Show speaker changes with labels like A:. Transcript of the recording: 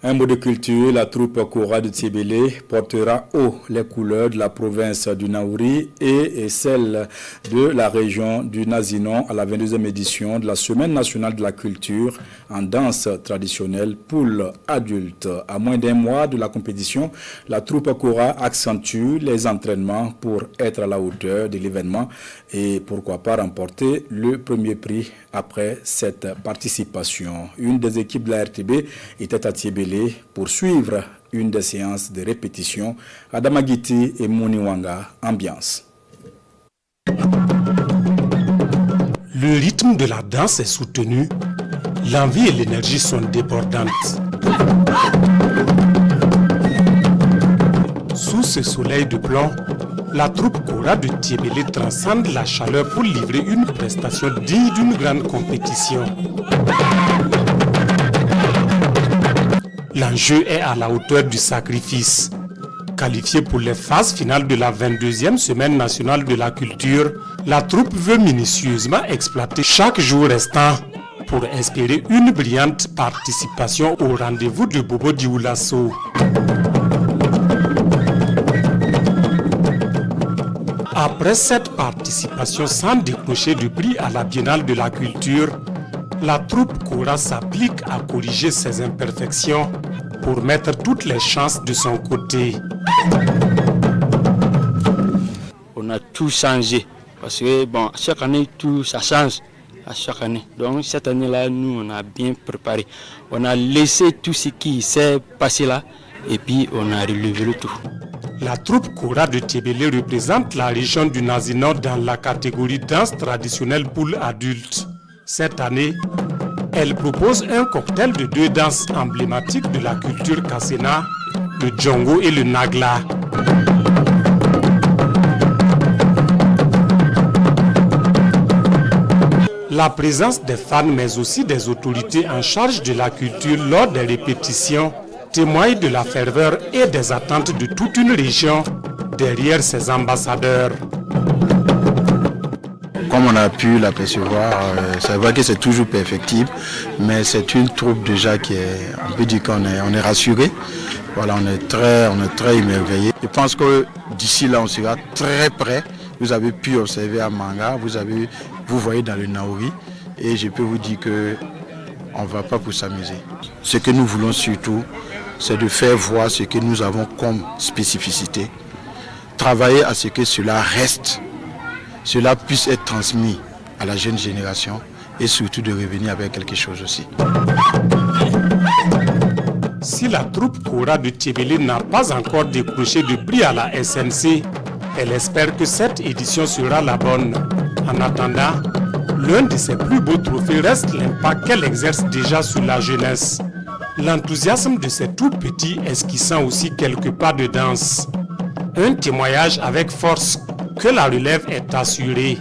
A: Un mot de culture, la troupe Kora de Tiebélé portera haut les couleurs de la province du Naouri et celle de la région du Nazinon à la 22e édition de la Semaine nationale de la culture en danse traditionnelle poule adulte. À moins d'un mois de la compétition, la troupe Kora accentue les entraînements pour être à la hauteur de l'événement et pourquoi pas remporter le premier prix après cette participation. Une des équipes de la RTB était à Tiebélé pour suivre une des séances de répétition à Damagiti et Muniwanga ambiance.
B: Le rythme de la danse est soutenu, l'envie et l'énergie sont débordantes. Sous ce soleil de plomb, la troupe Kora de Tiebélé transcende la chaleur pour livrer une prestation digne d'une grande compétition. L'enjeu est à la hauteur du sacrifice. Qualifiée pour les phases finales de la 22e Semaine nationale de la culture, la troupe veut minutieusement exploiter chaque jour restant pour espérer une brillante participation au rendez-vous de Bobo Dioulasso. Après cette participation sans décrocher de prix à la Biennale de la culture, la troupe Kora s'applique à corriger ses imperfections pour mettre toutes les chances de son côté.
C: On a tout changé parce que chaque année tout ça change à chaque année. Donc cette année-là, nous on a bien préparé. On a laissé tout ce qui s'est passé là et puis on a relevé le tout.
B: La troupe Kora de Tiebélé représente la région du Nazinon dans la catégorie danse traditionnelle poule adulte. Cette année, elle propose un cocktail de deux danses emblématiques de la culture Kassena, le Djongo et le Nagla. La présence des fans mais aussi des autorités en charge de la culture lors des répétitions témoigne de la ferveur et des attentes de toute une région derrière ses ambassadeurs.
D: Comme on a pu l'apercevoir, c'est vrai que c'est toujours perfectible, mais c'est une troupe déjà qui est, on peut dire qu'on est rassuré. Voilà, on est très émerveillé. Je pense que d'ici là, on sera très près. Vous avez pu observer à Manga, vous voyez dans le Naouri, et je peux vous dire que on ne va pas pour s'amuser. Ce que nous voulons surtout, c'est de faire voir ce que nous avons comme spécificité, travailler à ce que cela reste. Cela puisse être transmis à la jeune génération et surtout de revenir avec quelque chose aussi.
B: Si la troupe Kora de Tiebélé n'a pas encore décroché de prix à la SNC, elle espère que cette édition sera la bonne. En attendant, l'un de ses plus beaux trophées reste l'impact qu'elle exerce déjà sur la jeunesse. L'enthousiasme de ces tout petits esquissant aussi quelques pas de danse. Un témoignage avec force que la relève est assurée.